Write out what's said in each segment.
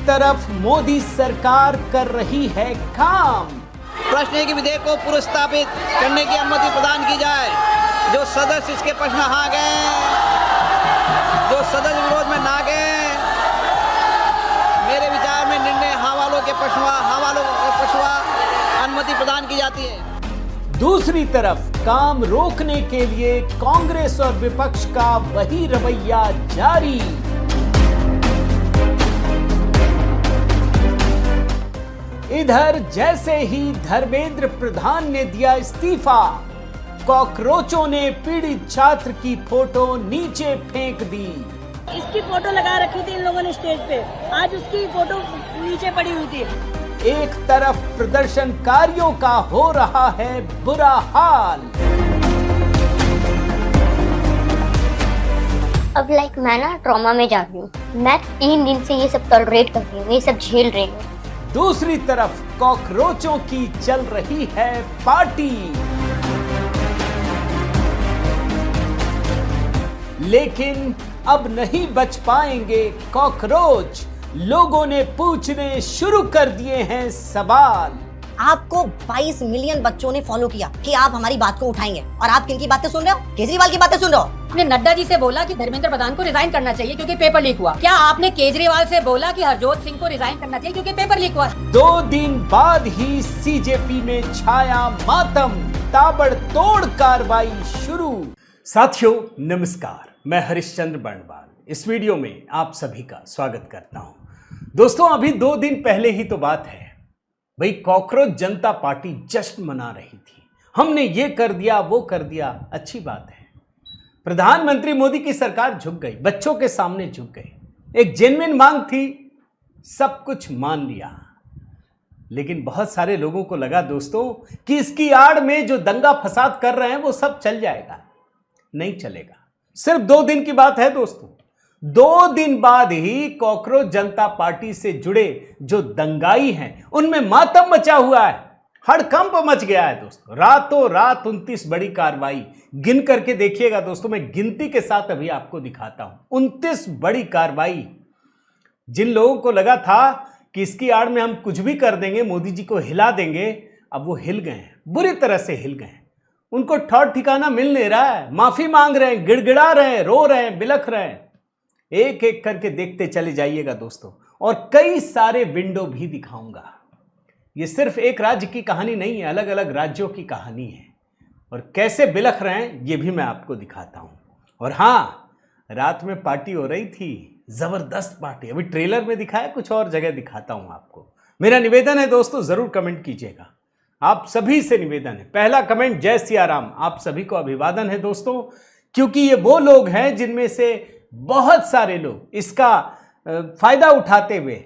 तरफ मोदी सरकार कर रही है काम। प्रश्न है कि विधेयक को पुनर्स्थापित करने की अनुमति प्रदान की जाए। जो सदस्य इसके पक्ष में हाँ गए, जो सदस्य विरोध में ना गए, मेरे विचार में निर्णय हाँ वालों के पक्ष में अनुमति प्रदान की जाती है। दूसरी तरफ काम रोकने के लिए कांग्रेस और विपक्ष का वही रवैया जारी। इधर जैसे ही धर्मेंद्र प्रधान ने दिया इस्तीफा, कॉकरोचों ने पीड़ित छात्र की फोटो नीचे फेंक दी। इसकी फोटो लगा रखी थी इन लोगों ने स्टेज पे, आज उसकी फोटो नीचे पड़ी हुई थी। एक तरफ प्रदर्शनकारियों का हो रहा है बुरा हाल। अब मैं ना ट्रॉमा में जा रही हूँ। मैं 3 दिन से ये सब टॉलरेट कर रही हूँ, ये सब झेल रही हूँ। दूसरी तरफ कॉकरोचों की चल रही है पार्टी। लेकिन अब नहीं बच पाएंगे कॉकरोच। लोगों ने पूछने शुरू कर दिए हैं सवाल। आपको 22 मिलियन बच्चों ने फॉलो किया कि आप हमारी बात को उठाएंगे, और आप किन की बातें सुन रहे हो? केजरीवाल की बातें सुन रहे हो? आपने नड्डा जी से बोला कि धर्मेंद्र प्रधान को रिजाइन करना चाहिए क्योंकि पेपर लीक हुआ। क्या आपने केजरीवाल से बोला कि हरजोत सिंह को रिजाइन करना चाहिए क्योंकि पेपर लीक हुआ? 2 दिन बाद ही सीजेपी में छाया मातम, ताबड़तोड़ कार्रवाई शुरू। साथियों नमस्कार, मैं हरिश्चंद्र बर्णवाल इस वीडियो में आप सभी का स्वागत करता हूं। दोस्तों अभी 2 दिन पहले ही तो बात है भाई, कॉकरोच जनता पार्टी जश्न मना रही थी। हमने ये कर दिया, वो कर दिया, अच्छी बात है। प्रधानमंत्री मोदी की सरकार झुक गई, बच्चों के सामने झुक गई। एक जेन्युइन मांग थी, सब कुछ मान लिया। लेकिन बहुत सारे लोगों को लगा दोस्तों कि इसकी आड़ में जो दंगा फसाद कर रहे हैं वो सब चल जाएगा। नहीं चलेगा। सिर्फ 2 दिन की बात है दोस्तों। 2 दिन बाद ही कॉकरोच जनता पार्टी से जुड़े जो दंगाई हैं उनमें मातम मचा हुआ है, हड़कंप मच गया है दोस्तों। रातों रात 29 बड़ी कार्रवाई गिन करके देखिएगा दोस्तों, मैं गिनती के साथ अभी आपको दिखाता हूं। 29 बड़ी कार्रवाई। जिन लोगों को लगा था कि इसकी आड़ में हम कुछ भी कर देंगे, मोदी जी को हिला देंगे, अब वो हिल गए हैं, बुरी तरह से हिल गए हैं। उनको ठौर ठिकाना मिल नहीं रहा है, माफी मांग रहे हैं, गिड़गिड़ा रहे हैं, रो रहे हैं, बिलख रहे हैं। एक एक करके देखते चले जाइएगा दोस्तों, और कई सारे विंडो भी दिखाऊंगा। ये सिर्फ एक राज्य की कहानी नहीं है, अलग अलग राज्यों की कहानी है, और कैसे बिलख रहे हैं ये भी मैं आपको दिखाता हूं। और हाँ, रात में पार्टी हो रही थी, जबरदस्त पार्टी। अभी ट्रेलर में दिखाया, कुछ और जगह दिखाता हूं आपको। मेरा निवेदन है दोस्तों, जरूर कमेंट कीजिएगा। आप सभी से निवेदन है। पहला कमेंट जय सिया राम, आप सभी को अभिवादन है दोस्तों, क्योंकि ये वो लोग हैं जिनमें से बहुत सारे लोग इसका फायदा उठाते हुए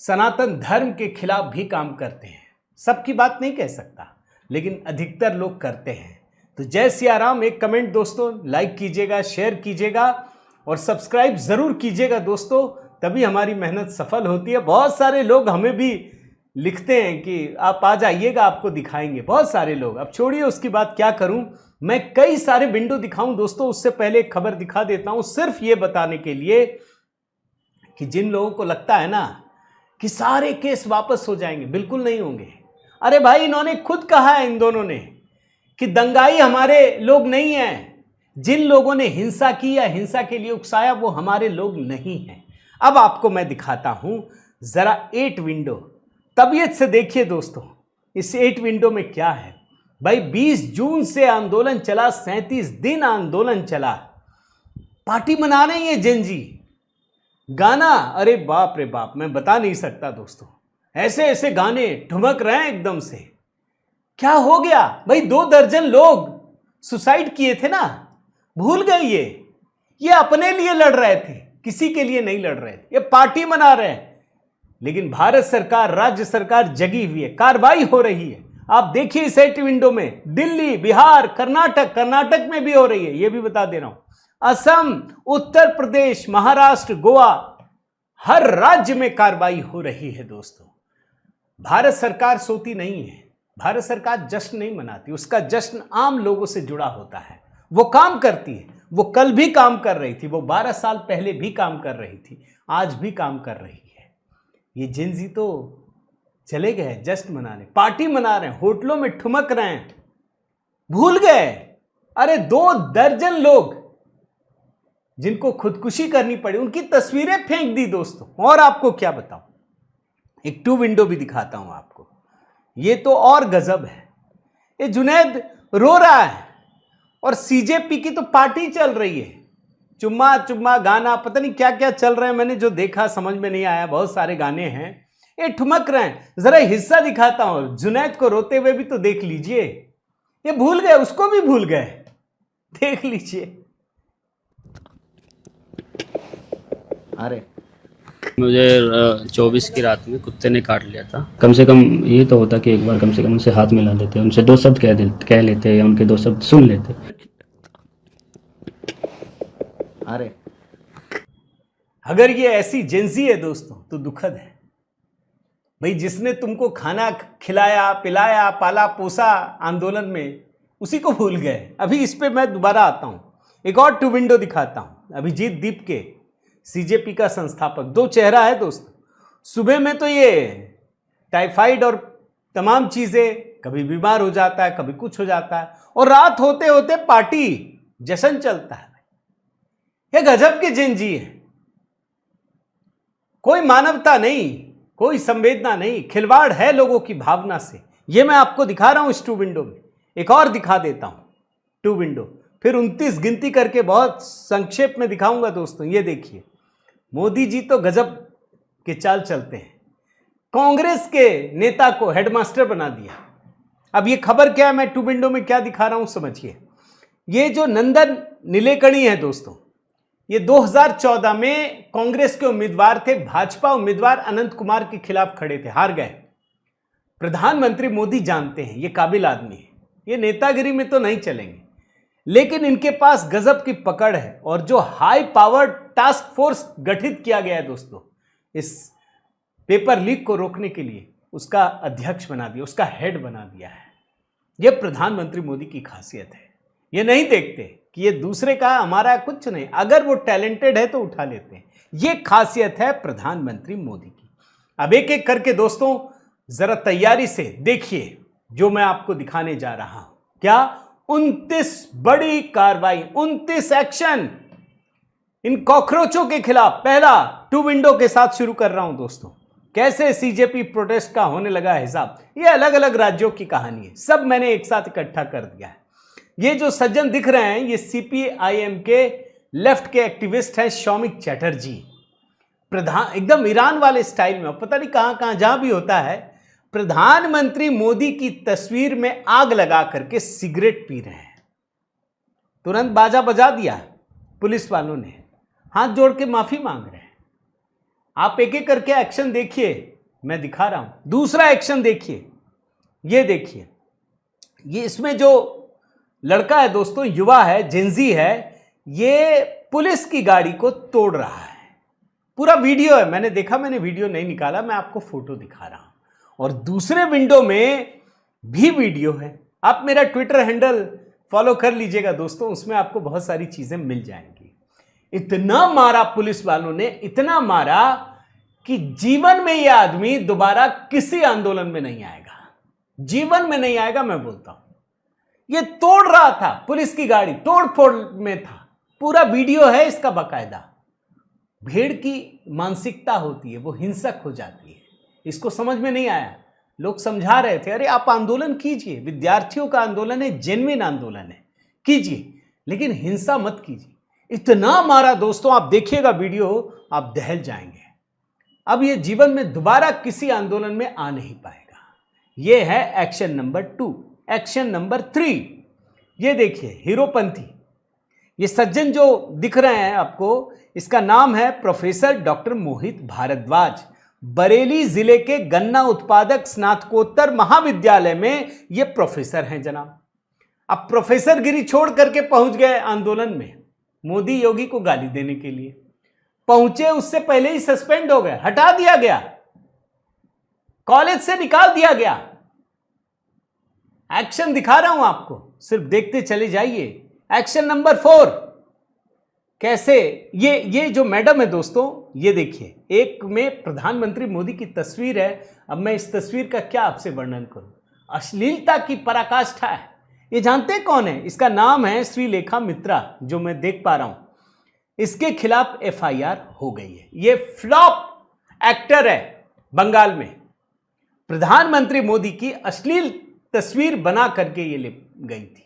सनातन धर्म के खिलाफ भी काम करते हैं। सबकी बात नहीं कह सकता, लेकिन अधिकतर लोग करते हैं। तो जय सिया राम। एक कमेंट दोस्तों, लाइक कीजिएगा, शेयर कीजिएगा और सब्सक्राइब जरूर कीजिएगा दोस्तों, तभी हमारी मेहनत सफल होती है। बहुत सारे लोग हमें भी लिखते हैं कि आप आ जाइएगा, आपको दिखाएंगे। बहुत सारे लोग, अब छोड़िए उसकी बात, क्या करूं मैं, कई सारे विंडो दिखाऊं दोस्तों। उससे पहले एक खबर दिखा देता हूं, सिर्फ ये बताने के लिए कि जिन लोगों को लगता है ना कि सारे केस वापस हो जाएंगे, बिल्कुल नहीं होंगे। अरे भाई, इन्होंने खुद कहा है, इन दोनों ने, कि दंगाई हमारे लोग नहीं हैं। जिन लोगों ने हिंसा की या हिंसा के लिए उकसाया वो हमारे लोग नहीं हैं। अब आपको मैं दिखाता हूं जरा 8 विंडो, तबीयत से देखिए दोस्तों। इस 8 विंडो में क्या है भाई। 20 जून से आंदोलन चला, 37 दिन आंदोलन चला, पार्टी मना रही है जेनजी। गाना, अरे बाप रे बाप, मैं बता नहीं सकता दोस्तों। ऐसे ऐसे गाने ठुमक रहे हैं एकदम से। क्या हो गया भाई? 2 दर्जन लोग सुसाइड किए थे ना, भूल गए ये अपने लिए लड़ रहे थे, किसी के लिए नहीं लड़ रहे थे। ये पार्टी मना रहे हैं। लेकिन भारत सरकार, राज्य सरकार जगी हुई है, कार्रवाई हो रही है। आप देखिए इस 8 विंडो में, दिल्ली, बिहार, कर्नाटक में भी हो रही है, ये भी बता दे रहा हूं। असम, उत्तर प्रदेश, महाराष्ट्र, गोवा, हर राज्य में कार्रवाई हो रही है दोस्तों। भारत सरकार सोती नहीं है। भारत सरकार जश्न नहीं मनाती, उसका जश्न आम लोगों से जुड़ा होता है। वो काम करती है, वो कल भी काम कर रही थी, वो 12 साल पहले भी काम कर रही थी, आज भी काम कर रही है। ये जिंजी तो चले गए जश्न मनाने, पार्टी मना रहे हैं, होटलों में ठुमक रहे हैं, भूल गए। अरे 2 दर्जन लोग जिनको खुदकुशी करनी पड़ी उनकी तस्वीरें फेंक दी दोस्तों। और आपको क्या बताऊं, एक 2 विंडो भी दिखाता हूं आपको, ये तो और गजब है। ये जुनैद रो रहा है और सीजेपी की तो पार्टी चल रही है, चुम्मा चुम्मा गाना, पता नहीं क्या क्या चल रहे हैं, मैंने जो देखा समझ में नहीं आया, बहुत सारे गाने हैं, ये ठुमक रहे हैं। जरा हिस्सा दिखाता हूं, जुनैद को रोते हुए भी तो देख लीजिए, ये भूल गए, उसको भी भूल गए, देख लीजिए। अरे मुझे 24 की रात में कुत्ते ने काट लिया था। कम से कम ये तो होता कि एक बार कम से कम उनसे हाथ मिला देते, उनसे 2 शब्द कह लेते या उनके 2 शब्द सुन लेते। अरे अगर ये ऐसी जेंजी है दोस्तों तो दुखद है भाई। जिसने तुमको खाना खिलाया पिलाया पाला पोसा आंदोलन में, उसी को भूल गए। अभी इस पे मैं दोबारा आता हूं, एक और 2 विंडो दिखाता हूं। अभिजीत दीप के, सीजेपी का संस्थापक, 2 चेहरा है दोस्तों। सुबह में तो ये टाइफाइड और तमाम चीजें, कभी बीमार हो जाता है, कभी कुछ हो जाता है, और रात होते होते पार्टी जश्न चलता है। ये गजब के जिंजी है, कोई मानवता नहीं, कोई संवेदना नहीं, खिलवाड़ है लोगों की भावना से। ये मैं आपको दिखा रहा हूं इस 2 विंडो में। एक और दिखा देता हूं 2 विंडो, फिर 29 गिनती करके बहुत संक्षेप में दिखाऊंगा दोस्तों। ये देखिए, मोदी जी तो गजब के चाल चलते हैं, कांग्रेस के नेता को हेडमास्टर बना दिया। अब ये खबर क्या है, मैं 2 विंडो में क्या दिखा रहा हूं समझिए। ये जो नंदन नीलेकणी है दोस्तों, ये 2014 में कांग्रेस के उम्मीदवार थे, भाजपा उम्मीदवार अनंत कुमार के खिलाफ खड़े थे, हार गए। प्रधानमंत्री मोदी जानते हैं ये काबिल आदमी है, ये नेतागिरी में तो नहीं चलेंगे, लेकिन इनके पास गजब की पकड़ है। और जो हाई पावर्ड टास्क फोर्स गठित किया गया है दोस्तों इस पेपर लीक को रोकने के लिए, उसका अध्यक्ष बना दिया, उसका हेड बना दिया है। यह प्रधानमंत्री मोदी की खासियत है। ये नहीं देखते कि ये दूसरे का, हमारा कुछ नहीं, अगर वो टैलेंटेड है तो उठा लेते हैं। ये खासियत है प्रधानमंत्री मोदी की। अब एक एक करके दोस्तों जरा तैयारी से देखिए जो मैं आपको दिखाने जा रहा हूं। क्या 29 बड़ी कार्रवाई, 29 एक्शन इन कॉकरोचों के खिलाफ। पहला 2 विंडो के साथ शुरू कर रहा हूं दोस्तों। कैसे सीजेपी प्रोटेस्ट का होने लगा हिसाब, ये अलग अलग राज्यों की कहानी है, सब मैंने एक साथ इकट्ठा कर दिया है। ये जो सज्जन दिख रहे हैं ये सीपीआईएम के लेफ्ट के एक्टिविस्ट हैं, शौमिक चैटर्जी। प्रधान एकदम ईरान वाले स्टाइल में, पता नहीं कहां कहां जहां भी होता है, प्रधानमंत्री मोदी की तस्वीर में आग लगा करके सिगरेट पी रहे हैं। तुरंत बाजा बजा दिया पुलिस वालों ने, हाथ जोड़ के माफी मांग रहे हैं। आप एक एक करके एक्शन देखिए, मैं दिखा रहा हूं। दूसरा एक्शन देखिए, ये देखिए, ये इसमें जो लड़का है दोस्तों, युवा है, जेंजी है, ये पुलिस की गाड़ी को तोड़ रहा है। पूरा वीडियो है, मैंने देखा, मैंने वीडियो नहीं निकाला, मैं आपको फोटो दिखा रहा हूं। और दूसरे विंडो में भी वीडियो है। आप मेरा ट्विटर हैंडल फॉलो कर लीजिएगा दोस्तों, उसमें आपको बहुत सारी चीजें मिल जाएंगी। इतना मारा पुलिस वालों ने, इतना मारा कि जीवन में यह आदमी दोबारा किसी आंदोलन में नहीं आएगा, जीवन में नहीं आएगा, मैं बोलता हूं। ये तोड़ रहा था पुलिस की गाड़ी, तोड़ फोड़ में था, पूरा वीडियो है इसका बाकायदा। भेड़ की मानसिकता होती है, वो हिंसक हो जाती है, इसको समझ में नहीं आया। लोग समझा रहे थे, अरे आप आंदोलन कीजिए, विद्यार्थियों का आंदोलन है, जेन्युइन आंदोलन है, कीजिए, लेकिन हिंसा मत कीजिए। इतना मारा दोस्तों, आप देखिएगा वीडियो, आप दहल जाएंगे। अब ये जीवन में दोबारा किसी आंदोलन में आ नहीं पाएगा। ये है एक्शन नंबर 2। एक्शन नंबर 3, ये देखिए, हीरोपंथी। ये सज्जन जो दिख रहे हैं आपको, इसका नाम है प्रोफेसर डॉक्टर मोहित भारद्वाज। बरेली जिले के गन्ना उत्पादक स्नातकोत्तर महाविद्यालय में ये प्रोफेसर हैं जनाब। अब प्रोफेसर गिरी छोड़ करके पहुंच गए आंदोलन में, मोदी योगी को गाली देने के लिए पहुंचे। उससे पहले ही सस्पेंड हो गए, हटा दिया गया, कॉलेज से निकाल दिया गया। एक्शन दिखा रहा हूं आपको, सिर्फ देखते चले जाइए। एक्शन नंबर 4, कैसे ये जो मैडम है दोस्तों, ये देखिए, एक में प्रधानमंत्री मोदी की तस्वीर है। अब मैं इस तस्वीर का क्या आपसे वर्णन करूं, अश्लीलता की पराकाष्ठा है। ये जानते हैं कौन है? इसका नाम है श्रीलेखा मित्रा, जो मैं देख पा रहा हूं। इसके खिलाफ एफआईआर हो गई है। ये फ्लॉप एक्टर है बंगाल में। प्रधानमंत्री मोदी की अश्लील तस्वीर बना करके ये ले गई थी।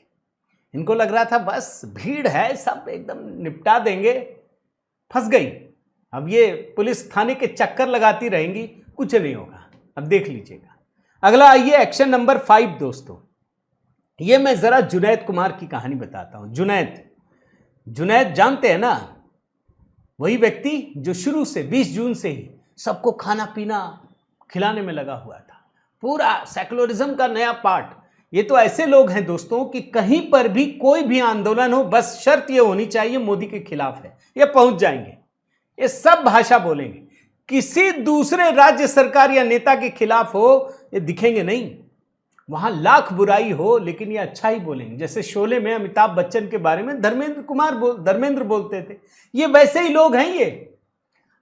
इनको लग रहा था बस भीड़ है, सब एकदम निपटा देंगे, फंस गई। अब ये पुलिस थाने के चक्कर लगाती रहेंगी, कुछ नहीं होगा। अब देख लीजिएगा। अगला आइए एक्शन नंबर 5 दोस्तों। ये मैं जरा जुनैद कुमार की कहानी बताता हूं। जुनैद जानते हैं ना, वही व्यक्ति जो शुरू से 20 जून से ही सबको खाना पीना खिलाने में लगा हुआ था। पूरा सेकुलरिज्म का नया पार्ट। ये तो ऐसे लोग हैं दोस्तों कि कहीं पर भी कोई भी आंदोलन हो, बस शर्त ये होनी चाहिए मोदी के खिलाफ है, ये पहुंच जाएंगे। ये सब भाषा बोलेंगे। किसी दूसरे राज्य सरकार या नेता के खिलाफ हो, ये दिखेंगे नहीं। वहां लाख बुराई हो, लेकिन ये अच्छा ही बोलेंगे। जैसे शोले में अमिताभ बच्चन के बारे में धर्मेंद्र बोलते थे, ये वैसे ही लोग हैं ये।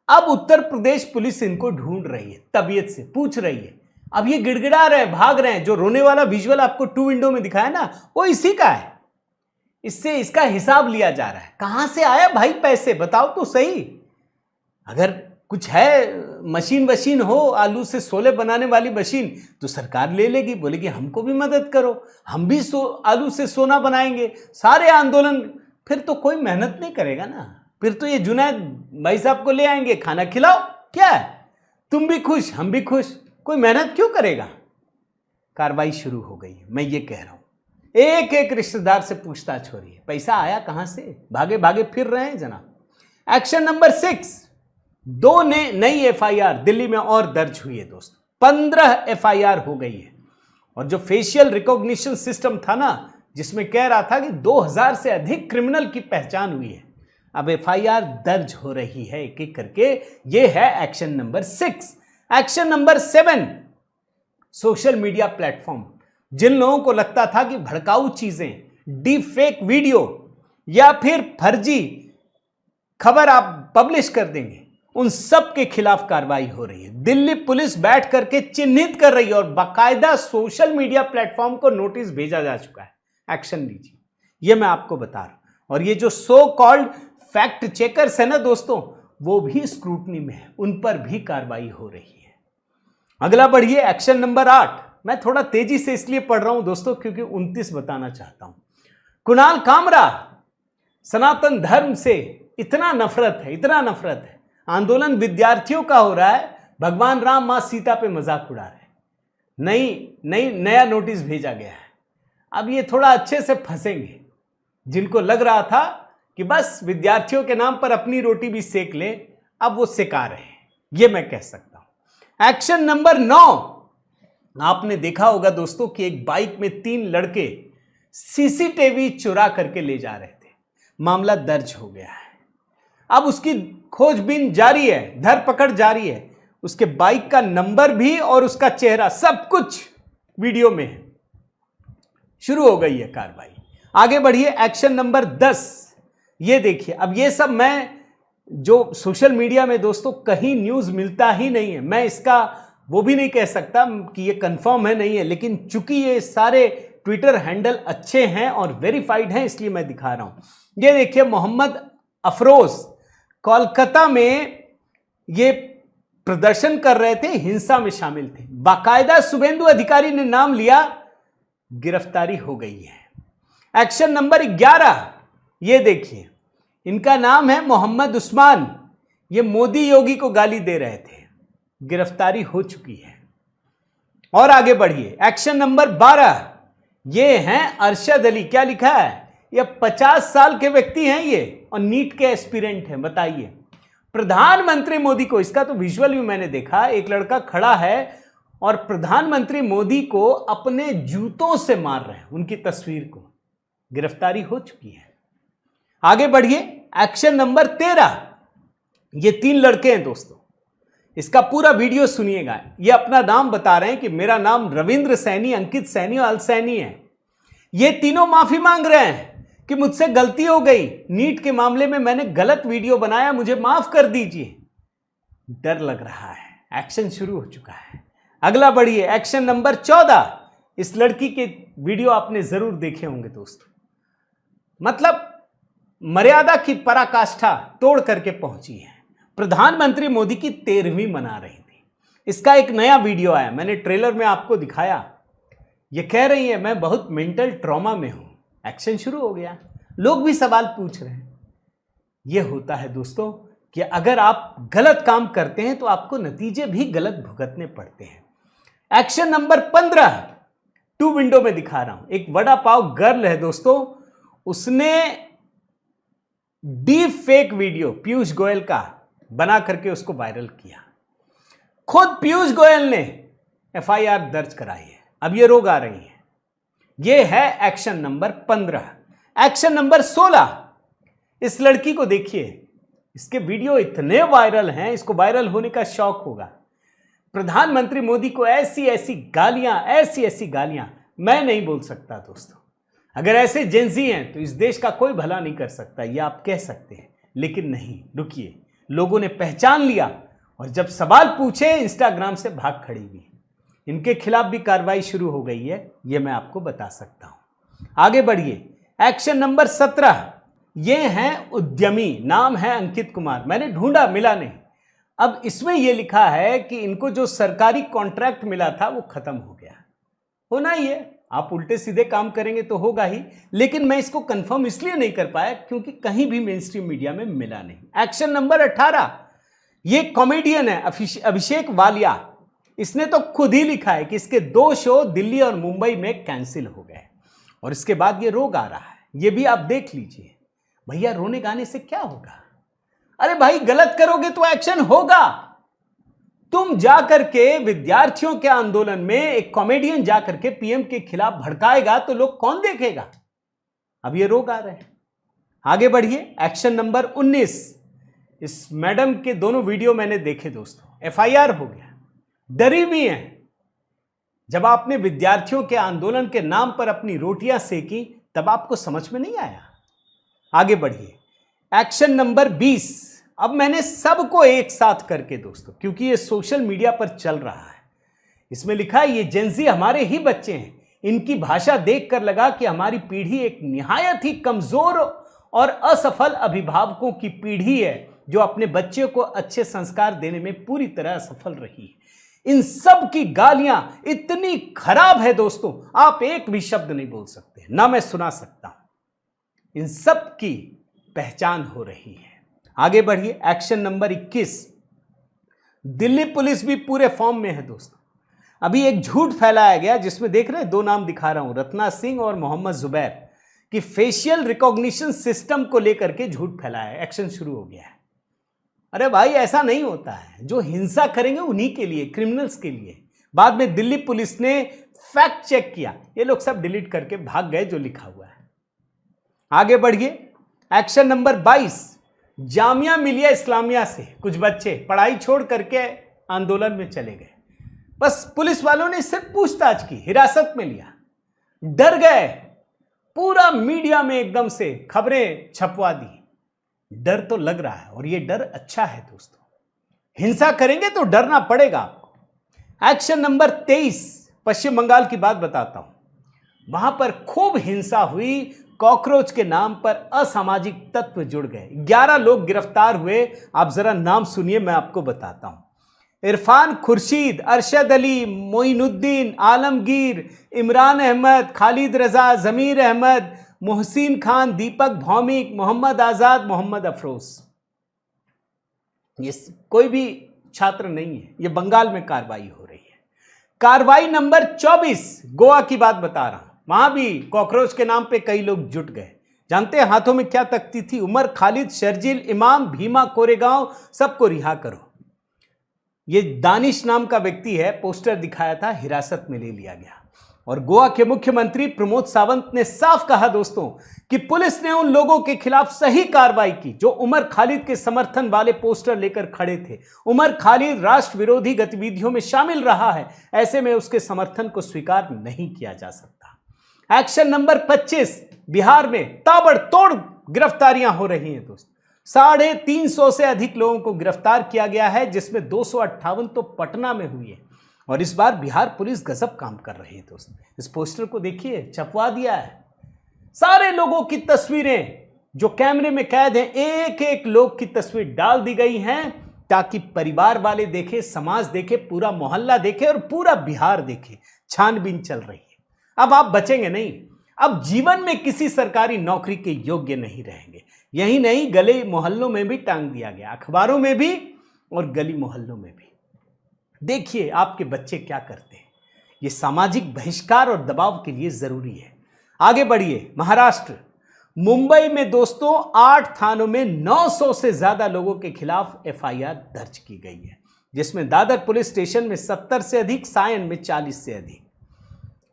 अब उत्तर प्रदेश पुलिस इनको ढूंढ रही है, तबीयत से पूछ रही है। अब ये गिड़गिड़ा रहे हैं, भाग रहे हैं। जो रोने वाला विजुअल आपको 2 विंडो में दिखाया ना, वो इसी का है। इससे इसका हिसाब लिया जा रहा है। कहां से आया भाई पैसे, बताओ तो सही। अगर कुछ है मशीन वशीन हो, आलू से सोले बनाने वाली मशीन, तो सरकार ले लेगी, बोलेगी हमको भी मदद करो, हम भी आलू से सोना बनाएंगे। सारे आंदोलन, फिर तो कोई मेहनत नहीं करेगा ना। फिर तो ये जुनैद भाई साहब को ले आएंगे, खाना खिलाओ, क्या है, तुम भी खुश हम भी खुश, कोई मेहनत क्यों करेगा। कार्रवाई शुरू हो गई है, मैं ये कह रहा हूं। एक एक रिश्तेदार से पूछताछ हो रही है, पैसा आया कहां से, भागे भागे फिर रहे हैं जनाब। एक्शन नंबर 6, 2 नई एफआईआर दिल्ली में और दर्ज हुई है दोस्तों। 15 एफआईआर हो गई है। और जो फेशियल रिकॉग्निशन सिस्टम था ना, जिसमें कह रहा था कि 2000 से अधिक क्रिमिनल की पहचान हुई है, अब एफआईआर दर्ज हो रही है एक एक करके। ये है action number 6। Action number 7, social media platform. जिन लोगों को लगता था कि भड़काऊ चीजें, डीप फेक वीडियो या फिर फर्जी खबर आप पब्लिश कर देंगे, उन सब के खिलाफ कार्रवाई हो रही है। दिल्ली पुलिस बैठ करके चिन्हित कर रही है और बाकायदा सोशल मीडिया प्लेटफॉर्म को नोटिस भेजा जा चुका है, एक्शन लीजिए। ये मैं आपको बता रहा हूं। और ये जो सो कॉल्ड फैक्ट चेकर्स है ना दोस्तों, वो भी स्क्रूटनी में है, उन पर भी कार्रवाई हो रही है। अगला बढ़िए, एक्शन नंबर 8। मैं थोड़ा तेजी से इसलिए पढ़ रहा हूं दोस्तों क्योंकि 29 बताना चाहता हूं। कुणाल कामरा, सनातन धर्म से इतना नफरत है, आंदोलन विद्यार्थियों का हो रहा है, भगवान राम मां सीता पे मजाक उड़ा रहे हैं। नया नोटिस भेजा गया है। अब ये थोड़ा अच्छे से फंसेंगे। जिनको लग रहा था कि बस विद्यार्थियों के नाम पर अपनी रोटी भी सेक ले, अब वो सेका रहे हैं, ये मैं कह सकता हूं। एक्शन नंबर 9, आपने देखा होगा दोस्तों कि एक बाइक में 3 लड़के सीसीटीवी चुरा करके ले जा रहे थे। मामला दर्ज हो गया है। अब उसकी खोजबीन जारी है, धरपकड़ जारी है। उसके बाइक का नंबर भी और उसका चेहरा सब कुछ वीडियो में है। शुरू हो गई है कार्रवाई। आगे बढ़िए, एक्शन नंबर 10। ये देखिए, अब ये सब मैं जो सोशल मीडिया में दोस्तों कहीं न्यूज़ मिलता ही नहीं है, मैं इसका वो भी नहीं कह सकता कि ये कंफर्म है नहीं है, लेकिन चूंकि ये सारे ट्विटर हैंडल अच्छे हैं और वेरीफाइड हैं, इसलिए मैं दिखा रहा हूं। ये देखिए, मोहम्मद अफरोज कोलकाता में ये प्रदर्शन कर रहे थे, हिंसा में शामिल थे। बाकायदा शुभेंदु अधिकारी ने नाम लिया, गिरफ्तारी हो गई है। एक्शन नंबर 11, ये देखिए, इनका नाम है मोहम्मद उस्मान। ये मोदी योगी को गाली दे रहे थे, गिरफ्तारी हो चुकी है। और आगे बढ़िए, एक्शन नंबर 12, ये हैं अरशद अली। क्या लिखा है, ये 50 साल के व्यक्ति हैं ये, और नीट के एस्पिरेंट हैं। बताइए, प्रधानमंत्री मोदी को, इसका तो विजुअल भी मैंने देखा, एक लड़का खड़ा है और प्रधानमंत्री मोदी को अपने जूतों से मार रहे हैं, उनकी तस्वीर को। गिरफ्तारी हो चुकी है। आगे बढ़िए, एक्शन नंबर 13, ये 3 लड़के हैं दोस्तों। इसका पूरा वीडियो सुनिएगा। ये अपना नाम बता रहे हैं कि मेरा नाम रविंद्र सैनी, अंकित सैनी और अल सैनी है। ये तीनों माफी मांग रहे हैं कि मुझसे गलती हो गई, नीट के मामले में मैंने गलत वीडियो बनाया, मुझे माफ कर दीजिए। डर लग रहा है, एक्शन शुरू हो चुका है। अगला बढ़िए, एक्शन नंबर 14। इस लड़की के वीडियो आपने जरूर देखे होंगे दोस्तों। मतलब मर्यादा की पराकाष्ठा तोड़ करके पहुंची है। प्रधानमंत्री मोदी की 13वीं मना रही थी। इसका एक नया वीडियो आया, मैंने ट्रेलर में आपको दिखाया। ये कह रही है मैं बहुत मेंटल ट्रॉमा में हूं। एक्शन शुरू हो गया, लोग भी सवाल पूछ रहे हैं। यह होता है दोस्तों कि अगर आप गलत काम करते हैं तो आपको नतीजे भी गलत भुगतने पड़ते हैं। एक्शन नंबर 15 टू विंडो में दिखा रहा हूं। एक वड़ा पाव गर्ल है दोस्तों, उसने deep fake video Piyush Goyal का बना करके उसको वायरल किया। खुद पीयूष गोयल ने एफआईआर दर्ज कराई है। अब ये रोग आ रही है। ये है एक्शन नंबर 15। एक्शन नंबर 16, इस लड़की को देखिए, इसके वीडियो इतने वायरल हैं, इसको वायरल होने का शौक होगा। प्रधानमंत्री मोदी को ऐसी ऐसी गालियां मैं नहीं बोल सकता दोस्तों। अगर ऐसे जेंजी हैं तो इस देश का कोई भला नहीं कर सकता, ये आप कह सकते हैं, लेकिन नहीं, रुकिए, लोगों ने पहचान लिया और जब सवाल पूछे इंस्टाग्राम से भाग खड़ी हुई। इनके खिलाफ भी कार्रवाई शुरू हो गई है, ये मैं आपको बता सकता हूं। आगे बढ़िए, एक्शन नंबर 17, ये हैं उद्यमी, नाम है अंकित कुमार। मैंने ढूंढा, मिला नहीं। अब इसमें यह लिखा है कि इनको जो सरकारी कॉन्ट्रैक्ट मिला था वो खत्म हो गया। होना ही है, आप उल्टे सीधे काम करेंगे तो होगा ही, लेकिन मैं इसको कंफर्म इसलिए नहीं कर पाया क्योंकि कहीं भी मेन स्ट्रीम मीडिया में मिला नहीं। एक्शन नंबर 18, ये कॉमेडियन है अभिषेक वालिया। इसने तो खुद ही लिखा है कि इसके 2 शो दिल्ली और मुंबई में कैंसिल हो गए और इसके बाद ये रोग आ रहा है। ये भी आप देख लीजिए। भैया रोने गाने से क्या होगा? अरे भाई, गलत करोगे तो एक्शन होगा। तुम जाकर के विद्यार्थियों के आंदोलन में एक कॉमेडियन जाकर के पीएम के खिलाफ भड़काएगा तो लोग कौन देखेगा? अब ये रोग आ रहे हैं। आगे बढ़िए, एक्शन नंबर 19, इस मैडम के दोनों वीडियो मैंने देखे दोस्तों। एफआईआर हो गया, डरी भी हैं। जब आपने विद्यार्थियों के आंदोलन के नाम पर अपनी रोटियां सेकी तब आपको समझ में नहीं आया। आगे बढ़िए, एक्शन नंबर 20। अब मैंने सबको एक साथ करके दोस्तों, क्योंकि ये सोशल मीडिया पर चल रहा है, इसमें लिखा है ये जेंजी हमारे ही बच्चे हैं। इनकी भाषा देखकर लगा कि हमारी पीढ़ी एक निहायत ही कमजोर और असफल अभिभावकों की पीढ़ी है जो अपने बच्चे को अच्छे संस्कार देने में पूरी तरह असफल रही है। इन सब की गालियां इतनी खराब है दोस्तों, आप एक भी शब्द नहीं बोल सकते, ना मैं सुना सकता हूं। इन सब की पहचान हो रही है। आगे बढ़िए, एक्शन नंबर 21। दिल्ली पुलिस भी पूरे फॉर्म में है दोस्तों। अभी एक झूठ फैलाया गया जिसमें देख रहे हैं 2 नाम दिखा रहा हूं, रत्ना सिंह और मोहम्मद जुबैर, कि फेशियल रिकॉग्निशन सिस्टम को लेकर के झूठ फैलाया है। एक्शन शुरू हो गया है। अरे भाई, ऐसा नहीं होता है। जो हिंसा करेंगे उन्हीं के लिए, क्रिमिनल्स के लिए। बाद में दिल्ली पुलिस ने फैक्ट चेक किया, ये लोग सब डिलीट करके भाग गए जो लिखा हुआ है। आगे बढ़िए, एक्शन नंबर 22। जामिया मिलिया इस्लामिया से कुछ बच्चे पढ़ाई छोड़ करके आंदोलन में चले गए। बस पुलिस वालों ने सिर्फ पूछताछ की, हिरासत में लिया, डर गए, पूरा मीडिया में एकदम से खबरें छपवा दी। डर तो लग रहा है और ये डर अच्छा है दोस्तों। हिंसा करेंगे तो डरना पड़ेगा आपको। एक्शन नंबर 23, पश्चिम बंगाल की बात बताता हूं। वहां पर खूब हिंसा हुई, कॉकरोच के नाम पर असामाजिक तत्व जुड़ गए, 11 लोग गिरफ्तार हुए। आप जरा नाम सुनिए, मैं आपको बताता हूं। इरफान खुर्शीद, अरशद अली, मोइनुद्दीन, आलमगीर, इमरान अहमद, खालिद रजा, जमीर अहमद, मोहसिन खान, दीपक भौमिक, मोहम्मद आजाद, मोहम्मद अफरोज। ये कोई भी छात्र नहीं है, ये बंगाल में कार्रवाई हो रही है। कार्रवाई नंबर 24, गोवा की बात बता रहा हूं। वहां भी कॉकरोच के नाम पे कई लोग जुट गए। जानते हैं हाथों में क्या तख्ती थी? उमर खालिद, शर्जिल इमाम, भीमा कोरेगांव, सबको रिहा करो। ये दानिश नाम का व्यक्ति है, पोस्टर दिखाया था, हिरासत में ले लिया गया। और गोवा के मुख्यमंत्री प्रमोद सावंत ने साफ कहा दोस्तों कि पुलिस ने उन लोगों के खिलाफ सही कार्रवाई की जो उमर खालिद के समर्थन वाले पोस्टर लेकर खड़े थे। उमर खालिद राष्ट्र विरोधी गतिविधियों में शामिल रहा है, ऐसे में उसके समर्थन को स्वीकार नहीं किया जा सकता। एक्शन नंबर 25, बिहार में ताबड़तोड़ गिरफ्तारियां हो रही हैं दोस्त। 350 से अधिक लोगों को गिरफ्तार किया गया है, जिसमें 258 तो पटना में हुई है। और इस बार बिहार पुलिस गजब काम कर रही है दोस्त। इस पोस्टर को देखिए, छपवा दिया है सारे लोगों की तस्वीरें जो कैमरे में कैद हैं, एक एक लोग की तस्वीर डाल दी गई हैं ताकि परिवार वाले देखे, समाज देखे, पूरा मोहल्ला देखे और पूरा बिहार देखे। छानबीन चल रही है। अब आप बचेंगे नहीं, अब जीवन में किसी सरकारी नौकरी के योग्य नहीं रहेंगे। यही नहीं, गली मोहल्लों में भी टांग दिया गया, अखबारों में भी और गली मोहल्लों में भी। देखिए आपके बच्चे क्या करते हैं। ये सामाजिक बहिष्कार और दबाव के लिए जरूरी है। आगे बढ़िए। महाराष्ट्र, मुंबई में दोस्तों 8 थानों में 900 से ज्यादा लोगों के खिलाफ एफआईआर दर्ज की गई है, जिसमें दादर पुलिस स्टेशन में 70 से अधिक, सायन में 40 से अधिक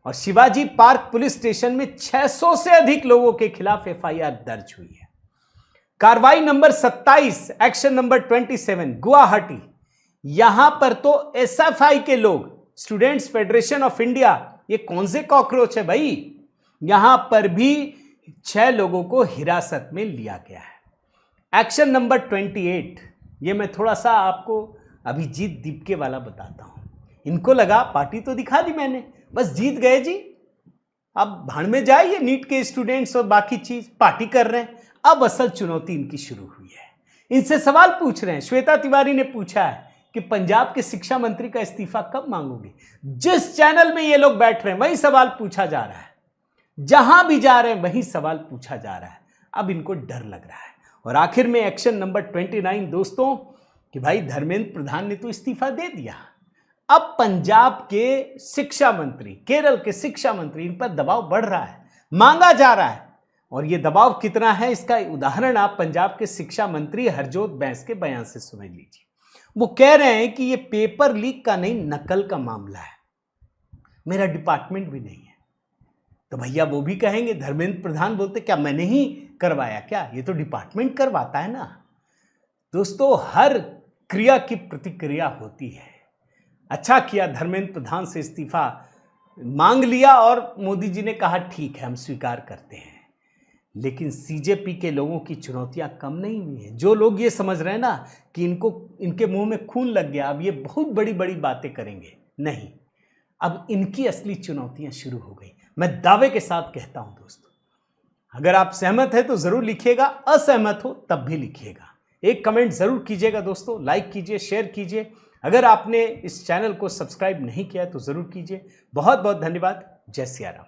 और शिवाजी पार्क पुलिस स्टेशन में 600 से अधिक लोगों के खिलाफ एफआईआर दर्ज हुई है। कार्रवाई नंबर 27, एक्शन नंबर 27, गुवाहाटी। यहां पर तो एसएफआई के लोग, स्टूडेंट्स फेडरेशन ऑफ इंडिया, ये कौन से कॉकरोच है भाई, यहां पर भी 6 लोगों को हिरासत में लिया गया है। एक्शन नंबर 28, ये मैं थोड़ा सा आपको अभिजीत दीपके वाला बताता हूं। इनको लगा पार्टी तो दिखा दी मैंने, बस जीत गए जी, अब भाड़ में जाइए नीट के स्टूडेंट्स और बाकी चीज पार्टी कर रहे हैं। अब असल चुनौती इनकी शुरू हुई है। इनसे सवाल पूछ रहे हैं। श्वेता तिवारी ने पूछा है कि पंजाब के शिक्षा मंत्री का इस्तीफा कब मांगोगे। जिस चैनल में ये लोग बैठ रहे हैं वही सवाल पूछा जा रहा है, जहां भी जा रहे हैं वही सवाल पूछा जा रहा है। अब इनको डर लग रहा है। और आखिर में एक्शन नंबर 29 दोस्तों, कि भाई धर्मेंद्र प्रधान ने तो इस्तीफा दे दिया, अब पंजाब के शिक्षा मंत्री, केरल के शिक्षा मंत्री, इन पर दबाव बढ़ रहा है, मांगा जा रहा है। और ये दबाव कितना है, इसका उदाहरण आप पंजाब के शिक्षा मंत्री हरजोत बैंस के बयान से समझ लीजिए। वो कह रहे हैं कि ये पेपर लीक का नहीं, नकल का मामला है, मेरा डिपार्टमेंट भी नहीं है। तो भैया वो भी कहेंगे, धर्मेंद्र प्रधान बोलते क्या मैंने ही करवाया क्या, ये तो डिपार्टमेंट करवाता है ना। दोस्तों हर क्रिया की प्रतिक्रिया होती है। अच्छा किया धर्मेंद्र प्रधान से इस्तीफा मांग लिया और मोदी जी ने कहा ठीक है हम स्वीकार करते हैं। लेकिन सीजेपी के लोगों की चुनौतियां कम नहीं हुई हैं। जो लोग ये समझ रहे हैं ना कि इनके मुंह में खून लग गया, अब ये बहुत बड़ी बड़ी बातें करेंगे, नहीं, अब इनकी असली चुनौतियां शुरू हो गई। मैं दावे के साथ कहता हूं दोस्तों, अगर आप सहमत हैं तो जरूर लिखिएगा, असहमत हो तब भी लिखिएगा। एक कमेंट जरूर कीजिएगा दोस्तों, लाइक कीजिए, शेयर कीजिए। अगर आपने इस चैनल को सब्सक्राइब नहीं किया तो जरूर कीजिए। बहुत बहुत धन्यवाद। जय सिया राम।